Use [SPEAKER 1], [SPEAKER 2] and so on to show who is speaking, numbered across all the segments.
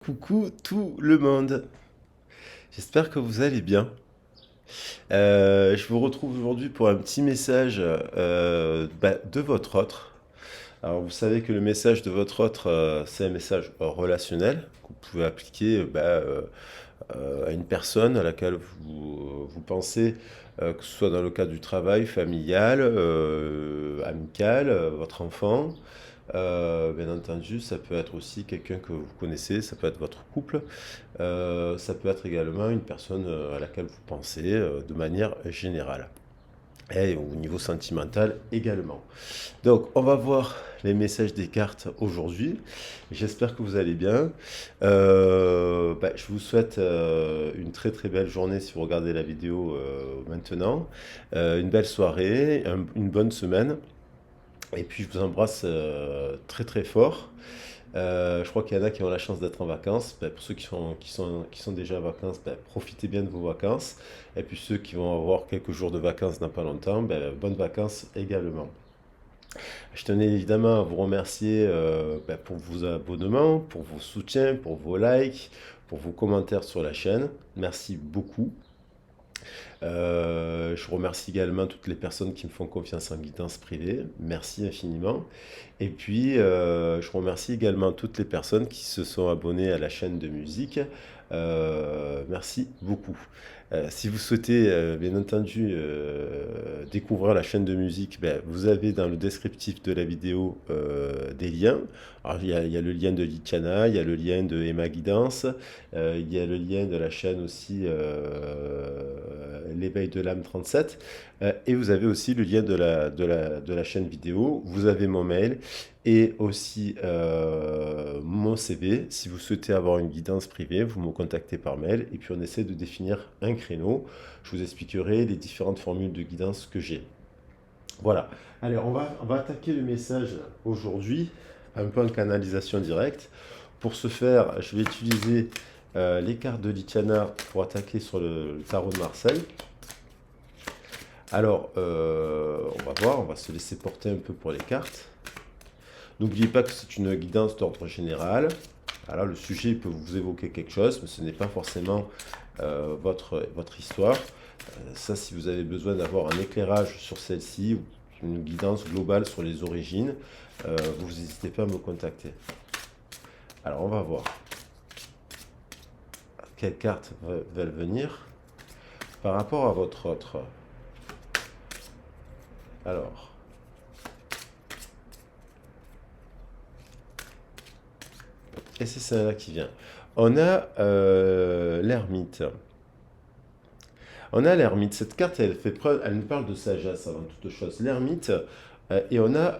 [SPEAKER 1] Coucou tout le monde, j'espère que vous allez bien. Je vous retrouve aujourd'hui pour un petit message de votre autre. Alors vous savez que le message de votre autre, c'est un message relationnel que vous pouvez appliquer à une personne à laquelle vous pensez, que ce soit dans le cadre du travail, familial, amical, votre enfant. Bien entendu, ça peut être aussi quelqu'un que vous connaissez, ça peut être votre couple, ça peut être également une personne à laquelle vous pensez de manière générale. Et au niveau sentimental également. Donc, on va voir les messages des cartes aujourd'hui. J'espère que vous allez bien. Je vous souhaite une très très belle journée si vous regardez la vidéo maintenant. Une belle soirée, une bonne semaine. Et puis je vous embrasse très très fort. Je crois qu'il y en a qui ont la chance d'être en vacances. Pour ceux qui sont déjà en vacances, profitez bien de vos vacances. Et puis ceux qui vont avoir quelques jours de vacances dans pas longtemps, bonnes vacances également. Je tenais évidemment à vous remercier pour vos abonnements, pour vos soutiens, pour vos likes, pour vos commentaires sur la chaîne. Merci beaucoup. Je remercie également toutes les personnes qui me font confiance en guidance privée. Merci infiniment. Et puis, je remercie également toutes les personnes qui se sont abonnées à la chaîne de musique. Merci beaucoup. Si vous souhaitez, bien entendu, découvrir la chaîne de musique, vous avez dans le descriptif de la vidéo des liens. Alors, il y a le lien de Lichana, il y a le lien de Emma Guidance, il y a le lien de la chaîne aussi L'éveil de l'âme 37. Et vous avez aussi le lien de la chaîne vidéo. Vous avez mon mail et aussi mon CV. Si vous souhaitez avoir une guidance privée, vous me contactez par mail et puis on essaie de définir un créneau. Je vous expliquerai les différentes formules de guidance que j'ai. Voilà. Allez, on va attaquer le message aujourd'hui, un peu en canalisation directe. Pour ce faire, je vais utiliser les cartes de Lichana pour attaquer sur le tarot de Marseille. Alors, on va voir, on va se laisser porter un peu pour les cartes. N'oubliez pas que c'est une guidance d'ordre général. Alors, le sujet peut vous évoquer quelque chose, mais ce n'est pas forcément votre histoire. Ça, si vous avez besoin d'avoir un éclairage sur celle-ci, ou une guidance globale sur les origines, vous n'hésitez pas à me contacter. Alors, on va voir quelles cartes veulent venir par rapport à votre autre. Alors, et c'est celle-là qui vient. On a l'ermite. On a l'ermite. Cette carte, elle fait preuve, elle nous parle de sagesse avant toute chose. L'ermite, et on a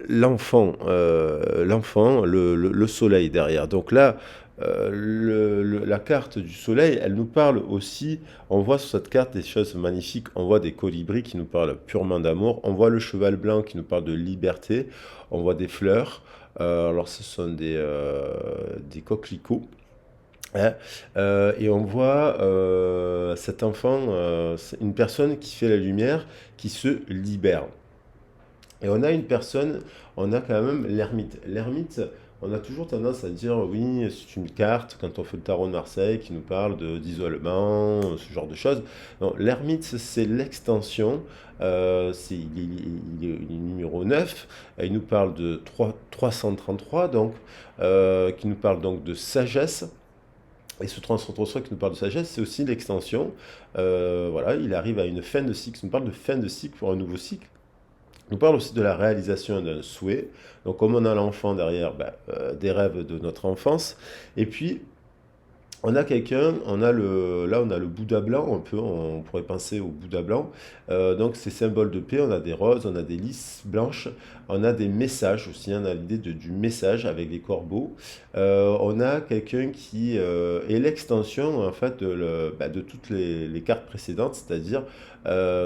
[SPEAKER 1] l'enfant, le soleil derrière. Donc là, la carte du soleil, elle nous parle aussi, on voit sur cette carte des choses magnifiques, on voit des colibris qui nous parlent purement d'amour, on voit le cheval blanc qui nous parle de liberté, on voit des fleurs, alors ce sont des coquelicots. Hein. Et on voit cet enfant, c'est une personne qui fait la lumière, qui se libère. Et on a une personne, on a quand même l'ermite. L'ermite, on a toujours tendance à dire oui, c'est une carte quand on fait le tarot de Marseille qui nous parle d'isolement, ce genre de choses. Non, l'ermite, c'est l'extension. Il est numéro 9. Il nous parle de 333, donc, qui nous parle donc de sagesse. Et ce 333 qui nous parle de sagesse, c'est aussi l'extension. Voilà, il arrive à une fin de cycle. Il nous parle de fin de cycle pour un nouveau cycle. On parle aussi de la réalisation d'un souhait. Donc, comme on a l'enfant derrière, des rêves de notre enfance. Et puis, on a quelqu'un, là on a le Bouddha blanc, on pourrait penser au Bouddha blanc. Donc c'est symbole de paix, on a des roses, on a des lys blanches, on a des messages aussi, on a l'idée du message avec des corbeaux. On a quelqu'un qui est l'extension en fait de toutes les cartes précédentes, c'est-à-dire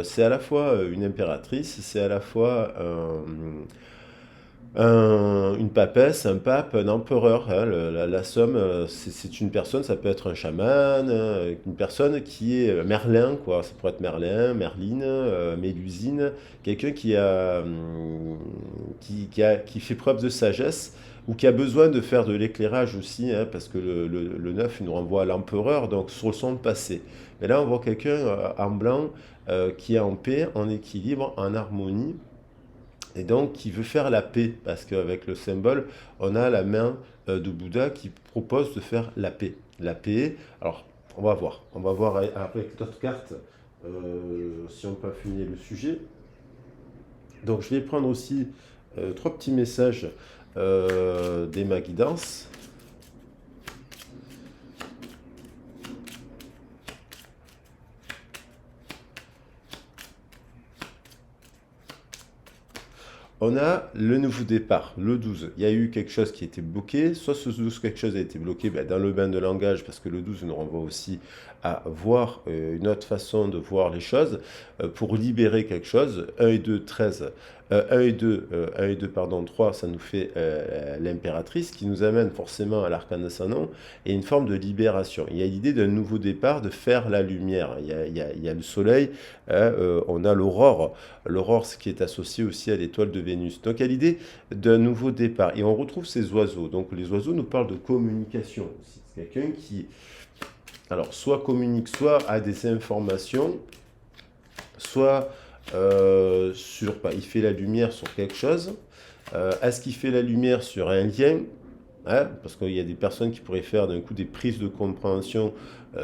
[SPEAKER 1] c'est à la fois une impératrice, c'est à la fois une papesse, un pape, un empereur. Hein, la somme, c'est une personne, ça peut être un chaman, une personne qui est Merlin, quoi. Ça pourrait être Merlin, Merline, Mélusine, quelqu'un qui fait preuve de sagesse, ou qui a besoin de faire de l'éclairage aussi, hein, parce que le 9 il nous renvoie à l'empereur, donc sur son passé. Mais là, on voit quelqu'un en blanc qui est en paix, en équilibre, en harmonie, et donc qui veut faire la paix, parce qu'avec le symbole, on a la main de Bouddha qui propose de faire la paix. La paix, alors on va voir avec d'autres cartes si on peut affiner le sujet. Donc je vais prendre aussi trois petits messages d'Emma Guidance. On a le nouveau départ, le 12. Il y a eu quelque chose qui a été bloqué. Soit ce 12, quelque chose a été bloqué dans le bain de langage, parce que le 12 nous renvoie aussi à voir une autre façon de voir les choses, pour libérer quelque chose. 1 et 2, 13. 1 et 2, pardon, 3, ça nous fait l'impératrice, qui nous amène forcément à l'arcane ascendant, et une forme de libération. Il y a l'idée d'un nouveau départ, de faire la lumière. Il y a le soleil, hein, on a l'aurore. L'aurore, ce qui est associé aussi à l'étoile de Vénus. Donc il y a l'idée d'un nouveau départ. Et on retrouve ces oiseaux. Donc les oiseaux nous parlent de communication aussi. C'est quelqu'un qui, alors, soit communique, soit a des informations, soit il fait la lumière sur quelque chose. Est-ce qu'il fait la lumière sur un lien, hein, parce qu'il y a des personnes qui pourraient faire d'un coup des prises de compréhension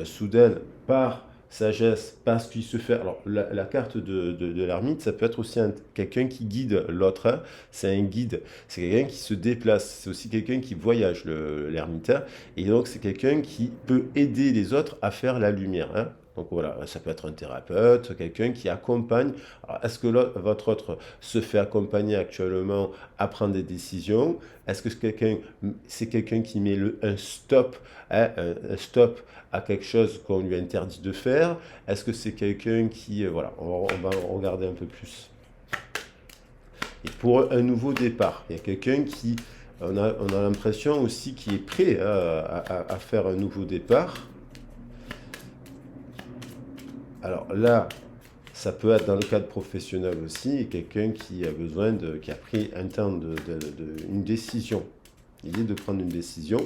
[SPEAKER 1] soudaines par sagesse, parce qu'il se fait... Alors, la carte de l'ermite, ça peut être aussi quelqu'un qui guide l'autre, hein. C'est un guide, c'est quelqu'un qui se déplace, c'est aussi quelqu'un qui voyage, l'ermitain, et donc c'est quelqu'un qui peut aider les autres à faire la lumière, hein. Donc voilà, ça peut être un thérapeute, quelqu'un qui accompagne. Alors, est-ce que votre autre se fait accompagner actuellement à prendre des décisions? Est-ce que c'est quelqu'un qui met un stop, hein, un stop à quelque chose qu'on lui interdit de faire? Est-ce que c'est quelqu'un qui... voilà, on va regarder un peu plus. Et pour un nouveau départ, il y a quelqu'un qui... On a l'impression aussi qu'il est prêt à faire un nouveau départ. Alors là, ça peut être dans le cadre professionnel aussi, quelqu'un qui a besoin qui a pris un temps une décision. L'idée de prendre une décision.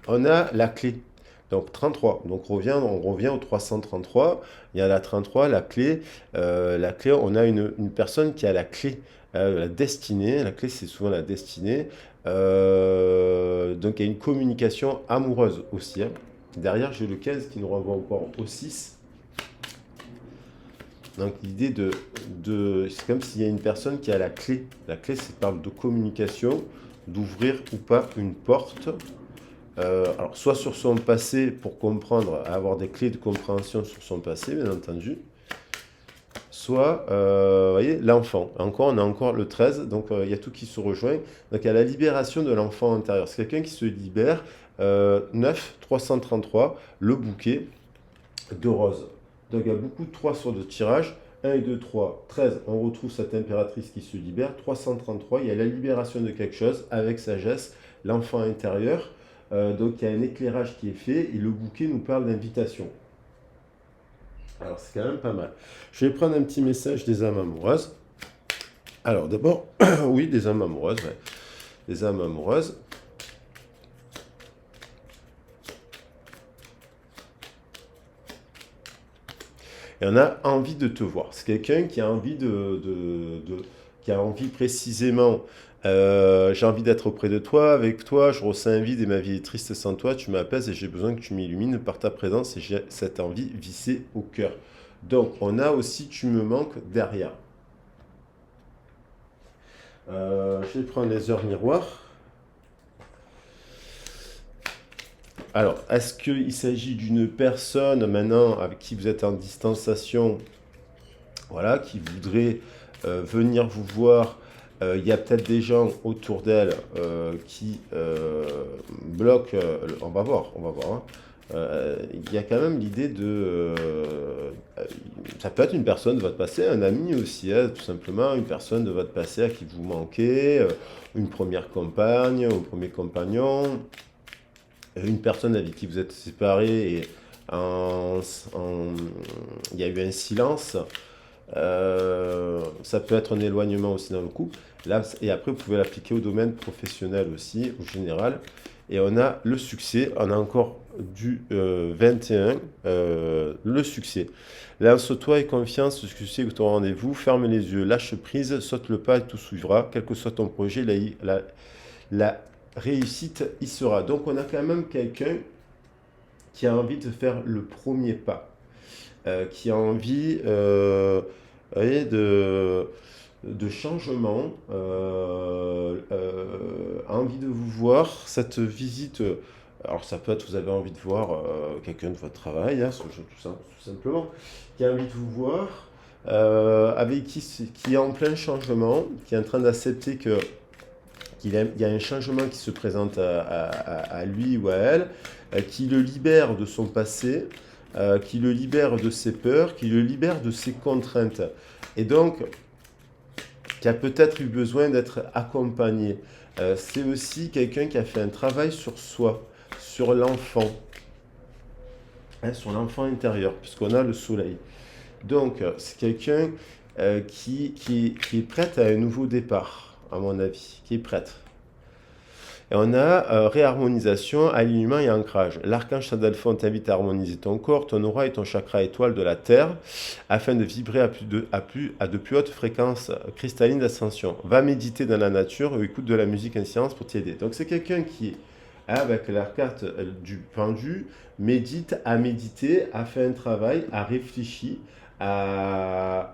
[SPEAKER 1] On a la clé. Donc 33. Donc on revient au 333. Il y a la 33, la clé. On a une personne qui a la clé, la destinée. La clé, c'est souvent la destinée. Donc il y a une communication amoureuse aussi, hein. Derrière, j'ai le 15 qui nous renvoie encore au 6. Donc l'idée c'est comme s'il y a une personne qui a la clé. La clé, ça parle de communication, d'ouvrir ou pas une porte. Alors, soit sur son passé pour comprendre, avoir des clés de compréhension sur son passé, bien entendu. Soit, vous voyez, l'enfant. On a encore le 13, donc il y a tout qui se rejoint. Donc il y a la libération de l'enfant intérieur. C'est quelqu'un qui se libère. 9, 333, le bouquet de roses. Donc il y a beaucoup de 3 sur le tirage. 1 et 2, 3, 13, on retrouve cette impératrice qui se libère. 333, il y a la libération de quelque chose avec sagesse, l'enfant intérieur. Donc il y a un éclairage qui est fait et le bouquet nous parle d'invitation. Alors c'est quand même pas mal. Je vais prendre un petit message des âmes amoureuses. Alors d'abord, oui, des âmes amoureuses. Ouais. Des âmes amoureuses. Et on a envie de te voir. C'est quelqu'un qui a envie qui a envie précisément. J'ai envie d'être auprès de toi, avec toi, je ressens un vide et ma vie est triste sans toi, tu m'apaises et j'ai besoin que tu m'illumines par ta présence et j'ai cette envie vissée au cœur. Donc on a aussi tu me manques derrière. Je vais prendre les heures miroirs. Alors, est-ce qu'il s'agit d'une personne maintenant avec qui vous êtes en distanciation, voilà, qui voudrait venir vous voir? Il y a peut-être des gens autour d'elle qui bloquent. On va voir, hein. Il y a quand même l'idée ça peut être une personne de votre passé, un ami aussi, hein, tout simplement, une personne de votre passé à qui vous manquez, une première compagne, un premier compagnon, une personne avec qui vous êtes séparés et il y a eu un silence. Ça peut être un éloignement aussi dans le couple. Là, et après, vous pouvez l'appliquer au domaine professionnel aussi, au général. Et on a le succès, on a encore du 21, le succès. Lance-toi et confiance, le succès est au rendez-vous, ferme les yeux, lâche prise, saute le pas et tout suivra. Quel que soit ton projet, la réussite y sera. Donc on a quand même quelqu'un qui a envie de faire le premier pas, qui a envie vous voyez, de changement, a envie de vous voir. Cette visite, alors ça peut être, vous avez envie de voir quelqu'un de votre travail, hein, tout simplement, qui a envie de vous voir, avec qui est en plein changement, qui est en train d'accepter qu'il y a un changement qui se présente à lui ou à elle, qui le libère de son passé, qui le libère de ses peurs, qui le libère de ses contraintes. Et donc, qui a peut-être eu besoin d'être accompagné. C'est aussi quelqu'un qui a fait un travail sur soi, sur l'enfant, hein, sur l'enfant intérieur, puisqu'on a le soleil. Donc, c'est quelqu'un qui est prête à un nouveau départ, à mon avis, qui est prête. Et on a réharmonisation, alignement et ancrage. L'archange Sandalphon t'invite à harmoniser ton corps, ton aura et ton chakra étoile de la Terre afin de vibrer à de plus hautes fréquences cristallines d'ascension. Va méditer dans la nature ou écoute de la musique en silence pour t'aider. Donc c'est quelqu'un qui, avec la carte du pendu, médite, a médité, a fait un travail, a réfléchi, a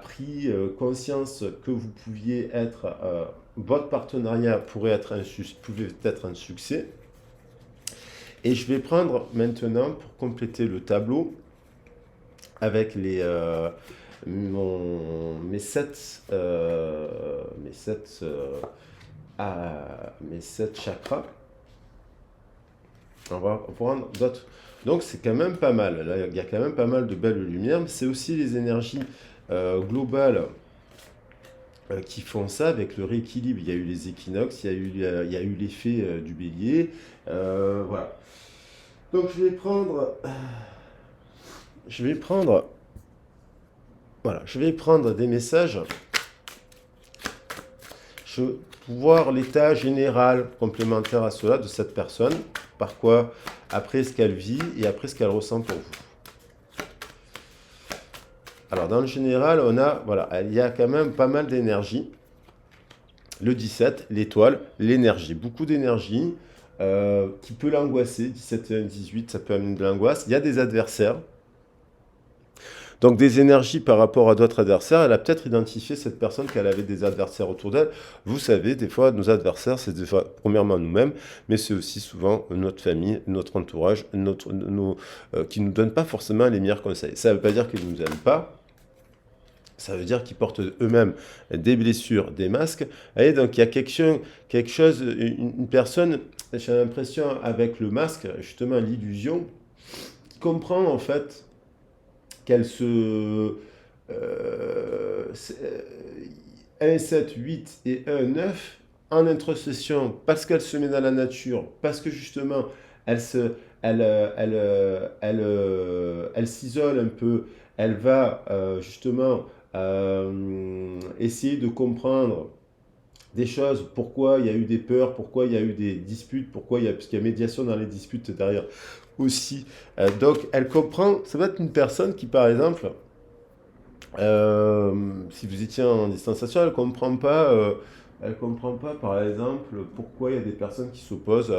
[SPEAKER 1] pris conscience que vous pouviez être votre partenariat pouvait être un succès. Et je vais prendre maintenant, pour compléter le tableau, avec mes sept chakras. On va prendre d'autres. Donc c'est quand même pas mal. Là, il y a quand même pas mal de belles lumières. Mais c'est aussi les énergies globales qui font ça avec le rééquilibre. Il y a eu les équinoxes, il y a eu l'effet du bélier. Voilà. Donc je vais prendre des messages. Je vais voir l'état général complémentaire à cela de cette personne. Par quoi, après ce qu'elle vit et après ce qu'elle ressent pour vous. Alors, dans le général, il y a quand même pas mal d'énergie. Le 17, l'étoile, l'énergie. Beaucoup d'énergie qui peut l'angoisser. 17 et 18, ça peut amener de l'angoisse. Il y a des adversaires. Donc, des énergies par rapport à d'autres adversaires. Elle a peut-être identifié cette personne qu'elle avait des adversaires autour d'elle. Vous savez, des fois, nos adversaires, c'est des fois, premièrement nous-mêmes, mais c'est aussi souvent notre famille, notre entourage, qui ne nous donnent pas forcément les meilleurs conseils. Ça ne veut pas dire qu'ils ne nous aiment pas. Ça veut dire qu'ils portent eux-mêmes des blessures, des masques. Et donc, il y a quelque chose, une personne, j'ai l'impression, avec le masque, justement, l'illusion, qui comprend en fait qu'elle se... 1, 7, 8 et 1, 9, en introspection, parce qu'elle se met dans la nature, parce que justement, elle s'isole un peu, elle va justement essayer de comprendre des choses, pourquoi il y a eu des peurs, pourquoi il y a eu des disputes, puisqu'il y a médiation dans les disputes derrière aussi. Donc elle comprend, ça va être une personne qui par exemple, si vous étiez en distanciation, elle comprend pas par exemple pourquoi il y a des personnes qui s'opposent.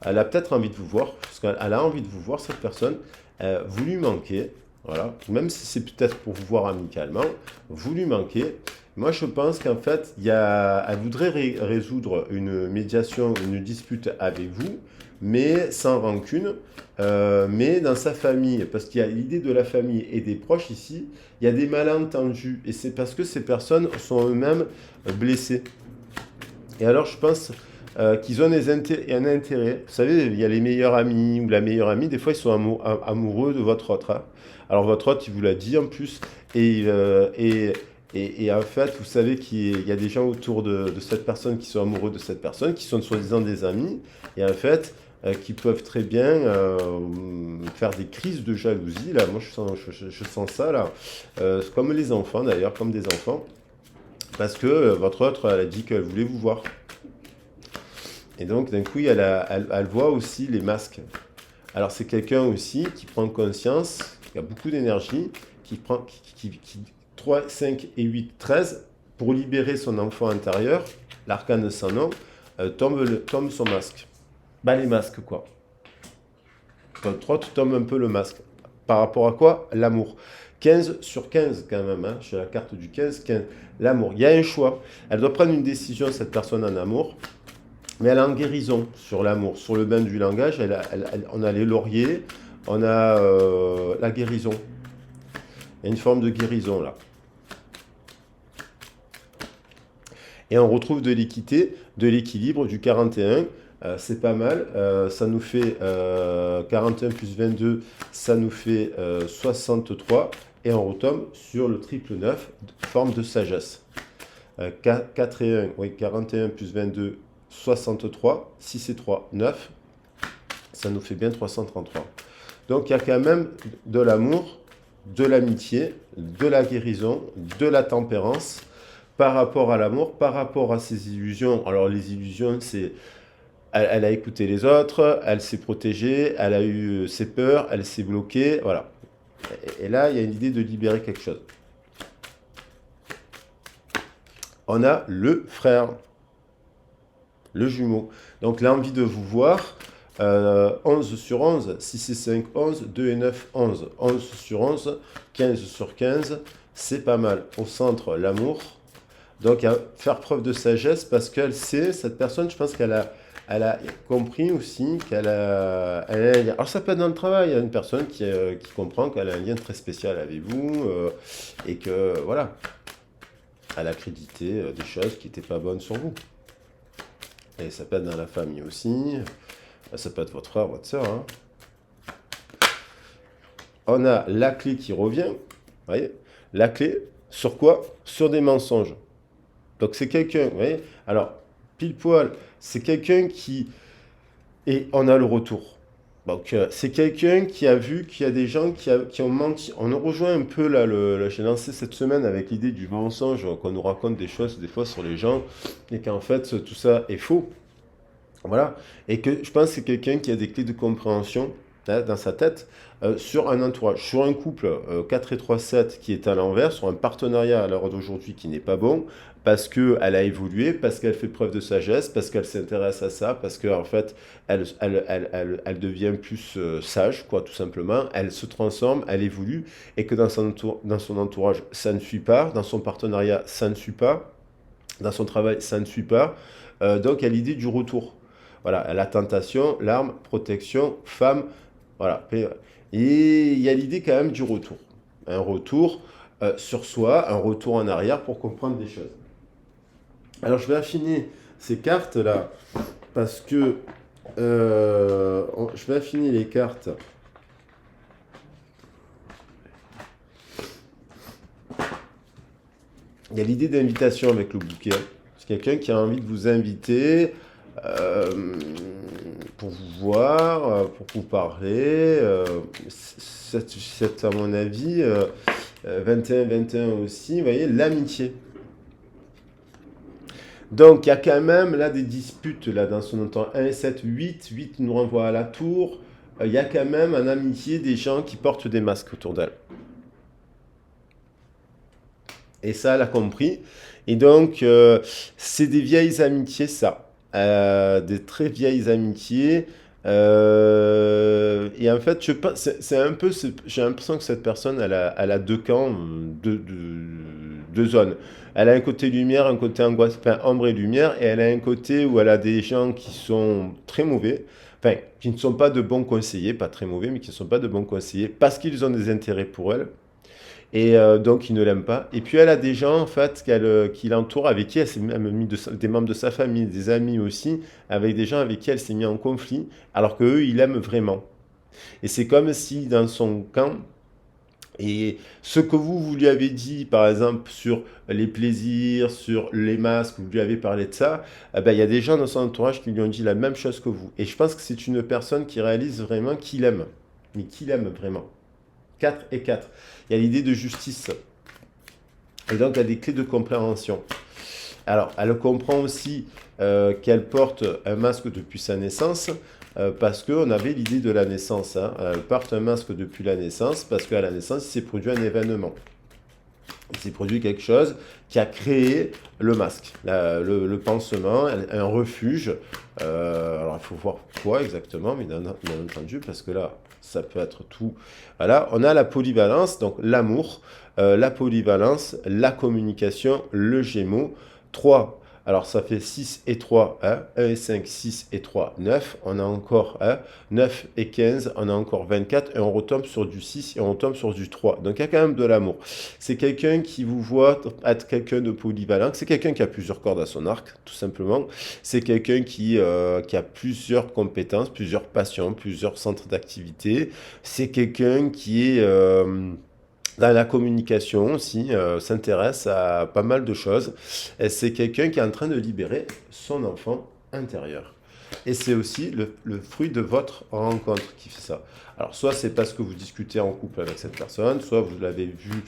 [SPEAKER 1] Elle a peut-être envie de vous voir, parce qu'elle a envie de vous voir cette personne, vous lui manquez. Voilà. Même si c'est peut-être pour vous voir amicalement, vous lui manquez. Moi, je pense qu'en fait, elle voudrait résoudre une médiation, une dispute avec vous, mais sans rancune, mais dans sa famille. Parce qu'il y a l'idée de la famille et des proches ici, il y a des malentendus. Et c'est parce que ces personnes sont eux-mêmes blessées. Et alors, je pense qu'ils ont un intérêt. Vous savez, il y a les meilleurs amis ou la meilleure amie, des fois, ils sont amoureux de votre autre. Hein. Alors, votre autre, il vous l'a dit en plus. Et en fait, vous savez qu'il y a des gens autour de cette personne qui sont amoureux de cette personne, qui sont soi-disant des amis. Et en fait, qui peuvent très bien faire des crises de jalousie. Là, moi, je sens ça, là. Comme les enfants, d'ailleurs, comme des enfants. Parce que votre autre, elle a dit qu'elle voulait vous voir. Et donc, d'un coup, elle voit aussi les masques. Alors, c'est quelqu'un aussi qui prend conscience, qui a beaucoup d'énergie, qui prend 3, 5 et 8, 13, pour libérer son enfant intérieur, l'arcane sans nom, tombe son masque. Bah, les masques, quoi. Votre autre tombe un peu le masque. Par rapport à quoi? L'amour. 15 sur 15 quand même, hein. J'ai la carte du 15, 15. L'amour. Il y a un choix. Elle doit prendre une décision, cette personne en amour. Mais elle est en guérison sur l'amour, sur le bain du langage. On a les lauriers, on a la guérison. Il y a une forme de guérison là. Et on retrouve de l'équité, de l'équilibre, du 41. C'est pas mal. Ça nous fait 41 plus 22, ça nous fait 63. Et on retombe sur le triple 9, forme de sagesse. 4 et 1, oui, 41 plus 22, 63, 6 et 3, 9, ça nous fait bien 333. Donc il y a quand même de l'amour, de l'amitié, de la guérison, de la tempérance par rapport à l'amour, par rapport à ses illusions. Alors les illusions, c'est... Elle a écouté les autres, elle s'est protégée, elle a eu ses peurs, elle s'est bloquée, voilà. Et là, il y a une idée de libérer quelque chose. On a le frère, le jumeau. Donc l'envie de vous voir, 11 sur 11, 6 et 5, 11, 2 et 9, 11. 11 sur 11, 15 sur 15, c'est pas mal. Au centre, l'amour. Donc à faire preuve de sagesse parce qu'elle sait, cette personne, je pense elle a compris aussi qu'elle a, alors ça peut être dans le travail, il y a une personne qui comprend qu'elle a un lien très spécial avec vous et que voilà, elle a crédité des choses qui n'étaient pas bonnes sur vous. Et ça peut être dans la famille aussi, ça peut être votre frère, votre soeur. Hein. On a la clé qui revient, vous voyez, la clé sur quoi? Sur des mensonges. Donc c'est quelqu'un, vous voyez, alors pile poil, c'est quelqu'un qui... Et on a le retour. Donc c'est quelqu'un qui a vu qu'il y a des gens qui ont menti. On rejoint un peu là, j'ai lancé cette semaine avec l'idée du mensonge, qu'on nous raconte des choses des fois sur les gens, et qu'en fait tout ça est faux. Voilà. Et que je pense que c'est quelqu'un qui a des clés de compréhension hein, dans sa tête sur un entourage, sur un couple 4 et 3, 7 qui est à l'envers, sur un partenariat à l'heure d'aujourd'hui qui n'est pas bon, parce qu'elle a évolué, parce qu'elle fait preuve de sagesse, parce qu'elle s'intéresse à ça, parce qu'en en fait, elle devient plus sage, quoi, tout simplement. Elle se transforme, elle évolue, et que dans son entourage, ça ne suit pas, dans son partenariat, ça ne suit pas, dans son travail, ça ne suit pas. Donc, il y a l'idée du retour. Voilà, la tentation, l'arme, protection, femme, voilà. Et il y a l'idée quand même du retour. Un retour sur soi, un retour en arrière pour comprendre des choses. Alors je vais affiner ces cartes-là, parce que je vais affiner les cartes. Il y a l'idée d'invitation avec le bouquet. C'est quelqu'un qui a envie de vous inviter pour vous voir, pour vous parler. C'est à mon avis 21-21 aussi, vous voyez, l'amitié. Donc il y a quand même là des disputes là dans son temps 1, 7, 8, 8 nous renvoie à la tour. Il y a quand même en amitié des gens qui portent des masques autour d'elle. Et ça, elle a compris. Et donc, c'est des vieilles amitiés, ça. Des très vieilles amitiés. Et en fait, c'est un peu, j'ai l'impression que cette personne, elle a deux camps, deux zones. Elle a un côté lumière, un côté angoisse, enfin ombre et lumière, et elle a un côté où elle a des gens qui sont très mauvais, enfin, qui ne sont pas de bons conseillers, pas très mauvais, mais qui ne sont pas de bons conseillers, parce qu'ils ont des intérêts pour elle. Et donc, il ne l'aime pas. Et puis, elle a des gens, en fait, qui l'entourent, avec qui elle s'est même mis des membres de sa famille, des amis aussi, avec des gens avec qui elle s'est mis en conflit, alors qu'eux, ils l'aiment vraiment. Et c'est comme si, dans son camp, Et ce que vous lui avez dit, par exemple, sur les plaisirs, sur les masques, vous lui avez parlé de ça, eh ben, il y a des gens dans son entourage qui lui ont dit la même chose que vous. Et je pense que c'est une personne qui réalise vraiment qu'il aime. Mais qu'il aime vraiment. 4 et 4. Il y a l'idée de justice. Et donc, il y a des clés de compréhension. Alors, elle comprend aussi qu'elle porte un masque depuis sa naissance, parce qu'on avait l'idée de la naissance. Hein. Elle porte un masque depuis la naissance, parce qu'à la naissance, il s'est produit un événement. Il s'est produit quelque chose qui a créé le masque, le pansement, un refuge. Alors, il faut voir quoi exactement, mais bien entendu, parce que là, ça peut être tout. Voilà, on a la polyvalence, donc l'amour, la polyvalence, la communication, le Gémeaux. 3. Alors ça fait 6 et 3, hein. 1 et 5, 6 et 3, 9. On a encore 9 et 15, on a encore 24 et on retombe sur du 6 et on retombe sur du 3. Donc il y a quand même de l'amour. C'est quelqu'un qui vous voit être quelqu'un de polyvalent. C'est quelqu'un qui a plusieurs cordes à son arc, tout simplement. C'est quelqu'un qui a plusieurs compétences, plusieurs passions, plusieurs centres d'activité. C'est quelqu'un qui est dans la communication aussi, s'intéresse à pas mal de choses. Et c'est quelqu'un qui est en train de libérer son enfant intérieur. Et c'est aussi le fruit de votre rencontre qui fait ça. Alors, soit c'est parce que vous discutez en couple avec cette personne, soit vous l'avez vu,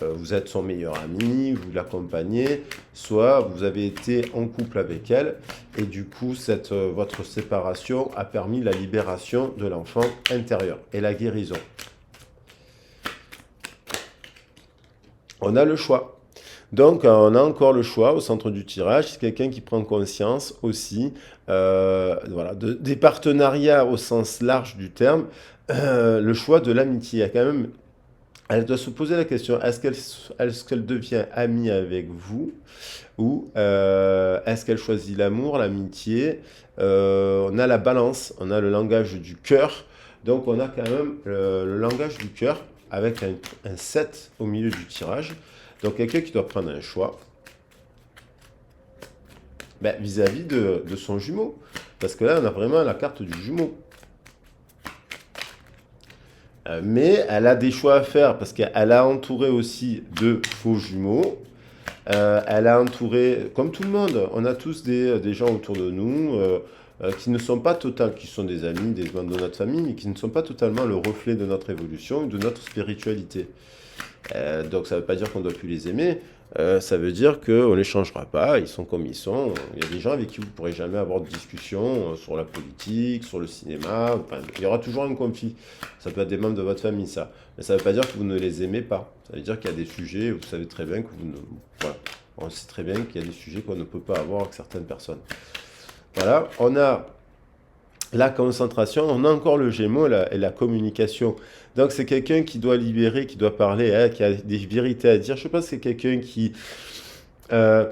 [SPEAKER 1] vous êtes son meilleur ami, vous l'accompagnez, soit vous avez été en couple avec elle, et du coup, votre séparation a permis la libération de l'enfant intérieur et la guérison. On a le choix. Donc, on a encore le choix au centre du tirage. C'est quelqu'un qui prend conscience aussi voilà, des partenariats au sens large du terme. Le choix de l'amitié. Il y a quand même, elle doit se poser la question, est-ce qu'elle devient amie avec vous ou est-ce qu'elle choisit l'amour, l'amitié. On a la balance, on a le langage du cœur. Donc, on a quand même le langage du cœur avec un 7 au milieu du tirage. Donc quelqu'un qui doit prendre un choix vis-à-vis de son jumeau. Parce que là, on a vraiment la carte du jumeau. Mais elle a des choix à faire parce qu'elle a entouré aussi de faux jumeaux. Elle a entouré, comme tout le monde, on a tous des gens autour de nous qui ne sont pas totalement, qui sont des amis, des membres de notre famille, mais qui ne sont pas totalement le reflet de notre évolution, de notre spiritualité. Donc ça ne veut pas dire qu'on ne doit plus les aimer, ça veut dire qu'on ne les changera pas, ils sont comme ils sont. Il y a des gens avec qui vous ne pourrez jamais avoir de discussion sur la politique, sur le cinéma, enfin, il y aura toujours un conflit. Ça peut être des membres de votre famille, ça. Mais ça ne veut pas dire que vous ne les aimez pas. Ça veut dire qu'il y a des sujets où vous savez très bien que vous ne... Voilà. On sait très bien qu'il y a des sujets qu'on ne peut pas avoir avec certaines personnes. Voilà, on a la concentration, on a encore le Gémeaux et la communication. Donc c'est quelqu'un qui doit libérer, qui doit parler, hein, qui a des vérités à dire. Je pense que c'est quelqu'un qui, euh,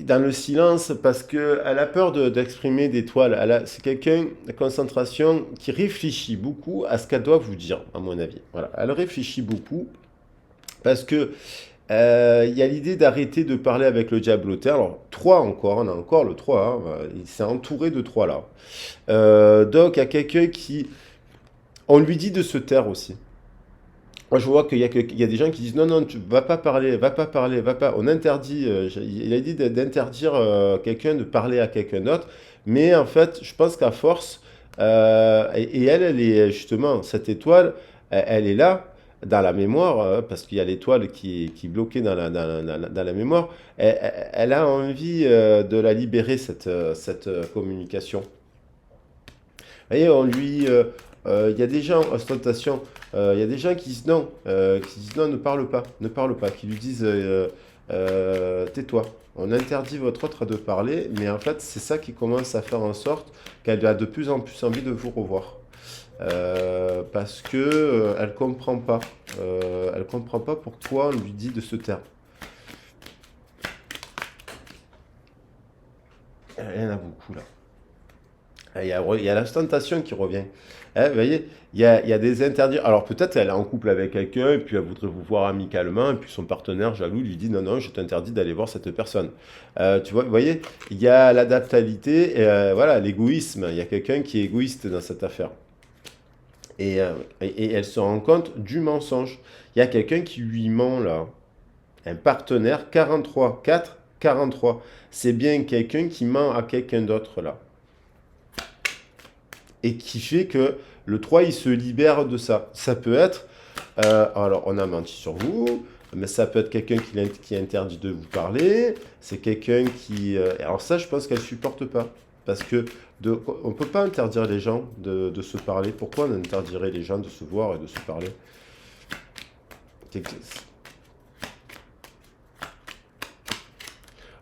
[SPEAKER 1] dans le silence, parce qu'elle a peur d'exprimer des toiles. C'est quelqu'un, la concentration, qui réfléchit beaucoup à ce qu'elle doit vous dire, à mon avis. Voilà. Elle réfléchit beaucoup parce que il y a l'idée d'arrêter de parler avec le diablotin. Alors, 3 encore, on a encore le 3, hein, il s'est entouré de 3 là. Donc, il y a quelqu'un qui... On lui dit de se taire aussi. Moi, je vois qu'il y a des gens qui disent non, non, tu vas pas parler, va pas parler, va pas. On interdit, il a dit d'interdire quelqu'un de parler à quelqu'un d'autre. Mais en fait, je pense qu'à force, et elle est justement, cette étoile, elle est là, dans la mémoire, parce qu'il y a l'étoile qui est bloquée dans la mémoire. Elle a envie de la libérer, cette communication. Vous voyez, il y a des gens, ostentation, il y a des gens qui disent non, ne parle pas, ne parle pas, qui lui disent tais-toi. On interdit votre autre de parler, mais en fait, c'est ça qui commence à faire en sorte qu'elle a de plus en plus envie de vous revoir. Parce que elle comprend pas pourquoi on lui dit de se taire. Il y en a beaucoup là. Il y a l'ostentation qui revient. Vous voyez, il y a des interdits. Alors peut-être elle est en couple avec quelqu'un et puis elle voudrait vous voir amicalement et puis son partenaire jaloux lui dit non, non, je t'interdis d'aller voir cette personne. Tu vois, vous voyez, il y a l'adaptabilité et voilà, l'égoïsme. Il y a quelqu'un qui est égoïste dans cette affaire. Et elle se rend compte du mensonge. Il y a quelqu'un qui lui ment là. Un partenaire 43, 4, 43. C'est bien quelqu'un qui ment à quelqu'un d'autre là. Et qui fait que le 3, il se libère de ça. Ça peut être, alors on a menti sur vous, mais ça peut être quelqu'un qui interdit de vous parler, c'est quelqu'un qui... alors ça, je pense qu'elle ne supporte pas. Parce que on ne peut pas interdire les gens de se parler. Pourquoi on interdirait les gens de se voir et de se parler?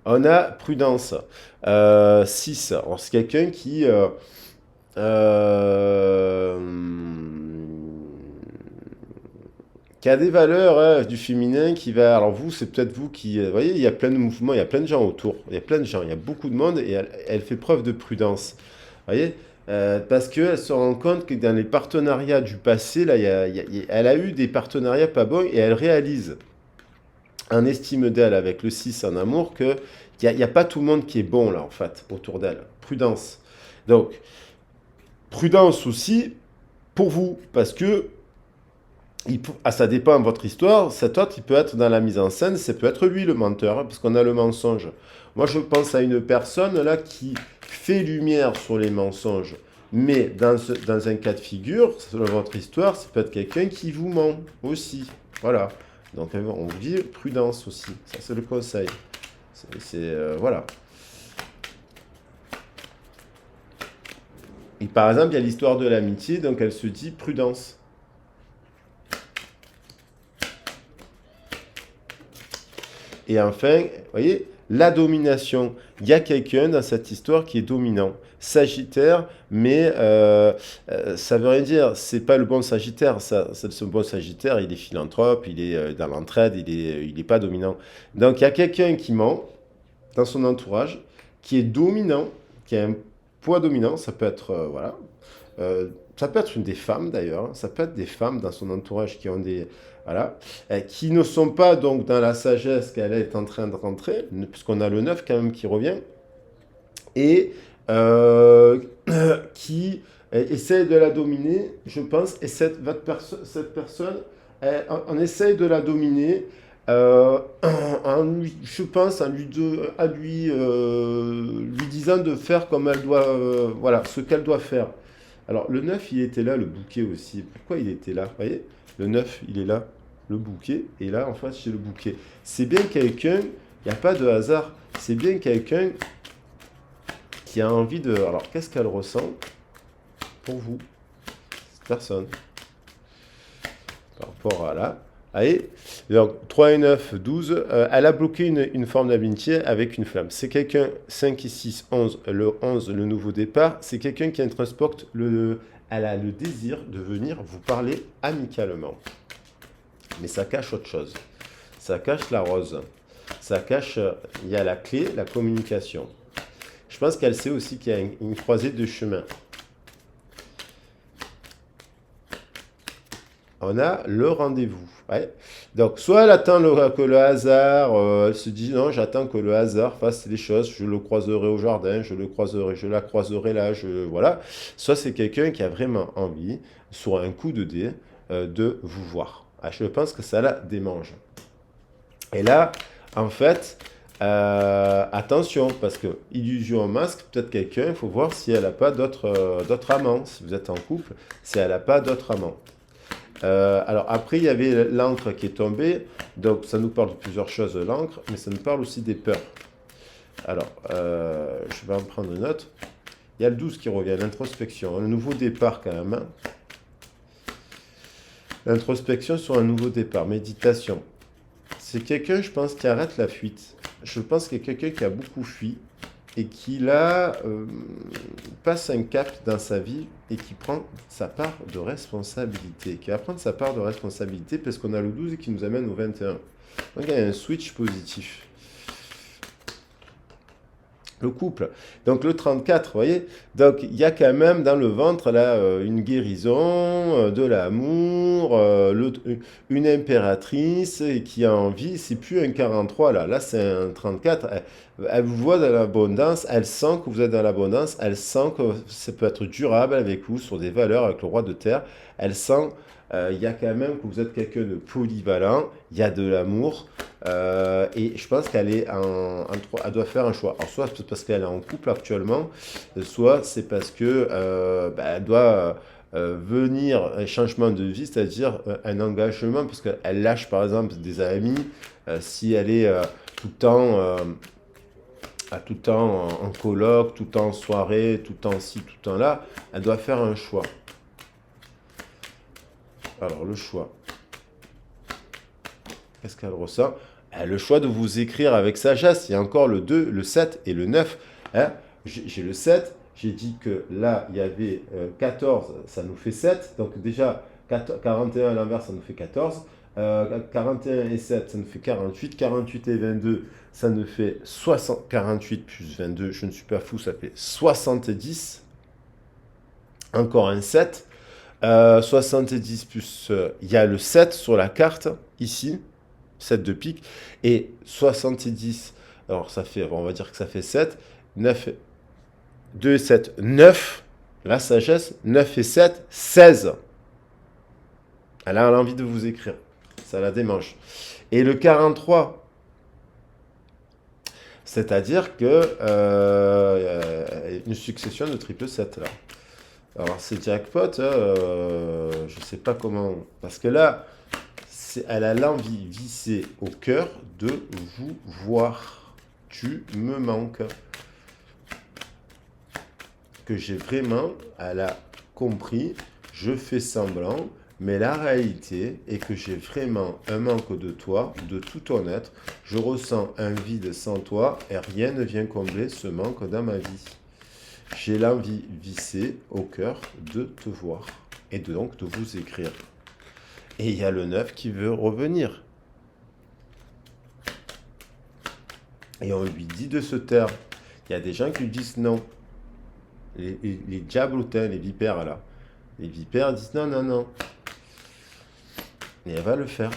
[SPEAKER 1] On a prudence. 6. Alors, c'est quelqu'un euh, qui a des valeurs hein, du féminin qui va. Alors, vous, c'est peut-être vous qui. Vous voyez, il y a plein de mouvements, il y a plein de gens autour. Il y a plein de gens, il y a beaucoup de monde et elle fait preuve de prudence. Vous voyez? Parce qu'elle se rend compte que dans les partenariats du passé, là, elle a eu des partenariats pas bons et elle réalise un estime d'elle avec le 6 en amour que il n'y a pas tout le monde qui est bon là en fait autour d'elle. Prudence. Donc, prudence aussi pour vous, parce que ça dépend de votre histoire, cet autre il peut être dans la mise en scène, ça peut être lui le menteur, hein, parce qu'on a le mensonge. Moi je pense à une personne là qui fait lumière sur les mensonges, mais dans un cas de figure, selon votre histoire, ça peut être quelqu'un qui vous ment aussi. Voilà. Donc on vous dit prudence aussi, ça c'est le conseil. Voilà. Et par exemple, il y a l'histoire de l'amitié, donc elle se dit prudence. Et enfin, vous voyez, la domination. Il y a quelqu'un dans cette histoire qui est dominant. Sagittaire, mais ça veut rien dire. C'est pas le bon Sagittaire. Ce bon Sagittaire, il est philanthrope, il est dans l'entraide, il est pas dominant. Donc il y a quelqu'un qui ment dans son entourage, qui est dominant, qui a un poids dominant. Ça peut être voilà. Ça peut être une des femmes d'ailleurs. Ça peut être des femmes dans son entourage qui ont des voilà, qui ne sont pas donc dans la sagesse qu'elle est en train de rentrer, puisqu'on a le 9 quand même qui revient, et qui essaie de la dominer, je pense, et cette personne, on essaye de la dominer je pense, lui disant de faire comme elle doit, voilà, ce qu'elle doit faire. Alors, le 9 il était là, le bouquet aussi. Pourquoi il était là? Vous voyez? Le 9 il est là, le bouquet, et là, en face, j'ai le bouquet. C'est bien quelqu'un, il n'y a pas de hasard, c'est bien quelqu'un qui a envie de... Alors, qu'est-ce qu'elle ressent pour vous? Personne. Par rapport à là. Allez, donc 3 et 9, 12. Elle a bloqué une forme d'amitié avec une flamme. C'est quelqu'un, 5 et 6, 11, le 11, le nouveau départ. C'est quelqu'un qui transporte elle a le désir de venir vous parler amicalement. Mais ça cache autre chose. Ça cache la rose. Ça cache, il y a la clé, la communication. Je pense qu'elle sait aussi qu'il y a une croisée de chemin. On a le rendez-vous. Ouais. Donc, soit elle attend que le hasard, elle se dit non, j'attends que le hasard fasse les choses, je le croiserai au jardin, je la croiserai là, voilà. Soit c'est quelqu'un qui a vraiment envie, sur un coup de dé, de vous voir. Ah, je pense que ça la démange. Et là, en fait, attention, parce que illusion masque, peut-être quelqu'un, il faut voir si elle n'a pas d'autres amants. Si vous êtes en couple, si elle n'a pas d'autres amants. Alors après, il y avait l'encre qui est tombée, donc ça nous parle de plusieurs choses, l'encre, mais ça nous parle aussi des peurs. Alors, je vais en prendre une autre. Il y a le 12 qui revient, l'introspection, un nouveau départ quand même. Hein. L'introspection sur un nouveau départ, méditation. C'est quelqu'un, je pense, qui arrête la fuite. Je pense qu'il y a quelqu'un qui a beaucoup fui et qui là passe un cap dans sa vie et qui prend sa part de responsabilité. Qui va prendre sa part de responsabilité parce qu'on a le 12 qui nous amène au 21. Donc il y a un switch positif. le couple. Donc le 34, vous voyez? Donc il y a quand même dans le ventre là une guérison, de l'amour, une impératrice qui a envie. C'est plus un 43 là, là c'est un 34. Elle vous voit dans l'abondance, elle sent que vous êtes dans l'abondance, elle sent que ça peut être durable avec vous sur des valeurs avec le roi de terre. Elle sent, il y a quand même que vous êtes quelqu'un de polyvalent, il y a de l'amour. Et je pense qu'elle est elle doit faire un choix. Alors soit c'est parce qu'elle est en couple actuellement, soit c'est parce que elle doit venir un changement de vie, c'est-à-dire un engagement, parce qu'elle lâche par exemple des amis, si elle est tout le temps, tout le temps en colloque, tout le temps en soirée, tout le temps ci, tout le temps là, elle doit faire un choix. Alors le choix, qu'est-ce qu'elle ressent? Le choix de vous écrire avec sagesse. Il y a encore le 2, le 7 et le 9. Hein. J'ai le 7. J'ai dit que là, il y avait 14, ça nous fait 7. Donc déjà, 41 à l'inverse, ça nous fait 14. 41 et 7, ça nous fait 48. 48 et 22, ça nous fait 60. 48 plus 22, je ne suis pas fou, ça fait 70. Encore un 7. 70 plus, il y a le 7 sur la carte, ici. 7 de pique, et 70, alors ça fait, on va dire que ça fait 7, 9, 2 et 7, 9, la sagesse, 9 et 7, 16. Elle a envie de vous écrire, ça la démange. Et le 43, c'est-à-dire que une succession de triple 7 là. Alors c'est jackpot, je sais pas comment, parce que là, elle a l'envie vissée au cœur de vous voir. Tu me manques. Que j'ai vraiment, elle a compris, je fais semblant, mais la réalité est que j'ai vraiment un manque de toi, de tout ton être. Je ressens un vide sans toi et rien ne vient combler ce manque dans ma vie. J'ai l'envie vissée au cœur de te voir et donc de vous écrire. Et il y a le 9 qui veut revenir. Et on lui dit de se taire. Il y a des gens qui lui disent non. Les diablotins, les vipères là. Les vipères disent non, non, non. Et elle va le faire.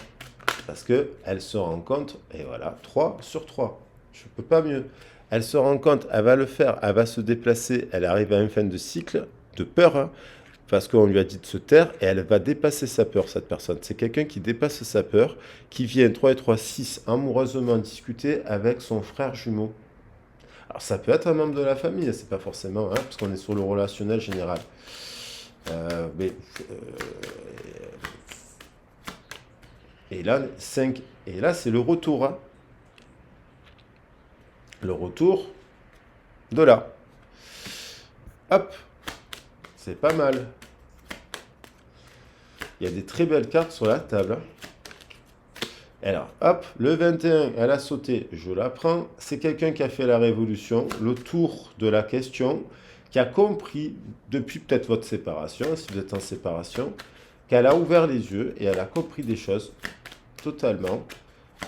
[SPEAKER 1] Parce qu'elle se rend compte, et voilà, 3 sur 3. Je ne peux pas mieux. Elle se rend compte, elle va le faire, elle va se déplacer, elle arrive à une fin de cycle, de peur, hein, parce qu'on lui a dit de se taire, et elle va dépasser sa peur, cette personne. C'est quelqu'un qui dépasse sa peur, qui vient 3 et 3, 6, amoureusement discuter avec son frère jumeau. Alors ça peut être un membre de la famille, c'est pas forcément, hein, parce qu'on est sur le relationnel général. Mais, et là, 5, et là c'est le retour. Hein. Le retour de là. Hop, c'est pas mal. Il y a des très belles cartes sur la table. Alors, hop, le 21, elle a sauté, je la prends. C'est quelqu'un qui a fait la révolution, le tour de la question, qui a compris, depuis peut-être votre séparation, si vous êtes en séparation, qu'elle a ouvert les yeux et elle a compris des choses totalement.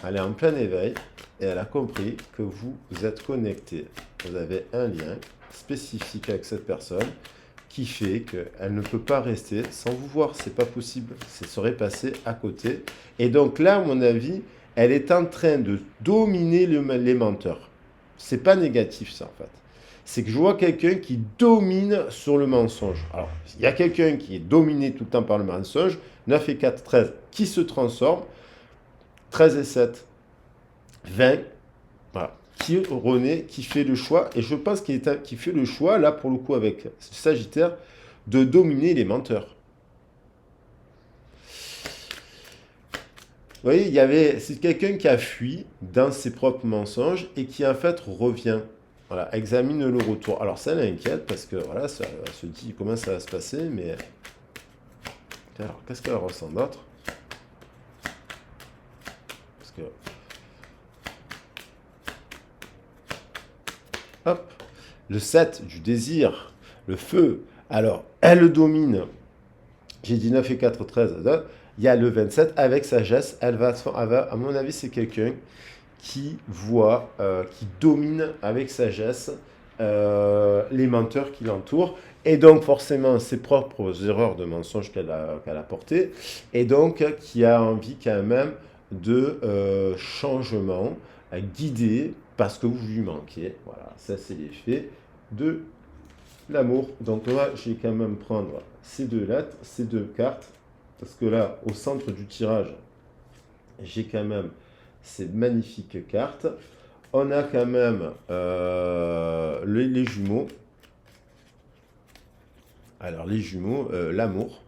[SPEAKER 1] Elle est en plein éveil et elle a compris que vous êtes connectés. Vous avez un lien spécifique avec cette personne qui fait qu'elle ne peut pas rester sans vous voir. C'est pas possible. Ça serait passé à côté. Et donc là, à mon avis, elle est en train de dominer les menteurs. C'est pas négatif, ça, en fait. C'est que je vois quelqu'un qui domine sur le mensonge. Alors, il y a quelqu'un qui est dominé tout le temps par le mensonge. 9 et 4, 13, qui se transforme. 13 et 7, 20. Voilà. Qui renaît, qui fait le choix, et je pense qu'il fait le choix, là pour le coup avec Sagittaire, de dominer les menteurs. Vous voyez, c'est quelqu'un qui a fui dans ses propres mensonges et qui en fait revient. Voilà, examine le retour. Alors ça l'inquiète parce que voilà, ça se dit comment ça va se passer, mais alors qu'est-ce qu'elle ressent d'autre? Parce que hop, le 7 du désir, le feu. Alors, elle le domine. J'ai dit 9 et 4, 13. Il y a le 27 avec sagesse. Elle va, à mon avis, c'est quelqu'un qui voit, qui domine avec sagesse les menteurs qui l'entourent, et donc forcément ses propres erreurs de mensonges qu'elle a portées, et donc qui a envie quand même de changement, guidé parce que vous lui manquez. Voilà, ça c'est l'effet de l'amour. Donc là, je vais quand même prendre ces deux lettres, ces deux cartes, parce que là, au centre du tirage, j'ai quand même ces magnifiques cartes. On a quand même les jumeaux. Alors, les jumeaux, l'amour,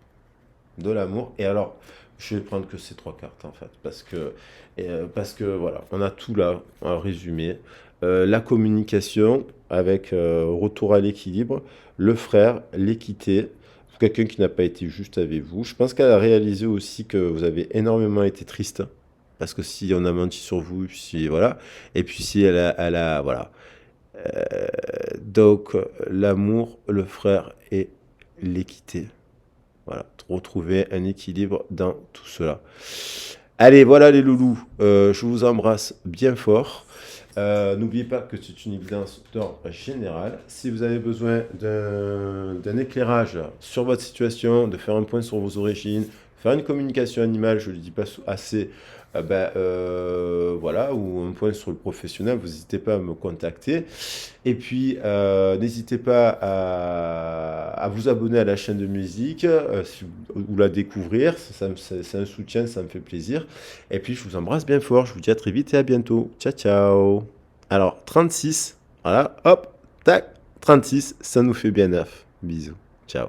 [SPEAKER 1] de l'amour. Et alors, je vais prendre que ces trois cartes, en fait, parce que voilà, on a tout là, en résumé. La communication avec retour à l'équilibre, le frère, l'équité, quelqu'un qui n'a pas été juste avec vous. Je pense qu'elle a réalisé aussi que vous avez énormément été triste, parce que si on a menti sur vous, si voilà, et puis si voilà. Donc, l'amour, le frère et l'équité. Voilà, retrouver un équilibre dans tout cela. Allez, voilà les loulous, je vous embrasse bien fort. N'oubliez pas que c'est une évidence d'ordre général. Si vous avez besoin d'un éclairage sur votre situation, de faire un point sur vos origines, faire une communication animale, je ne le dis pas assez, voilà, ou un point sur le professionnel, vous n'hésitez pas à me contacter. Et puis, n'hésitez pas à vous abonner à la chaîne de musique ou la découvrir. C'est un soutien, ça me fait plaisir. Et puis, je vous embrasse bien fort. Je vous dis à très vite et à bientôt. Ciao, ciao. Alors, 36, voilà, hop, tac, 36, ça nous fait bien 9. Bisous. Ciao.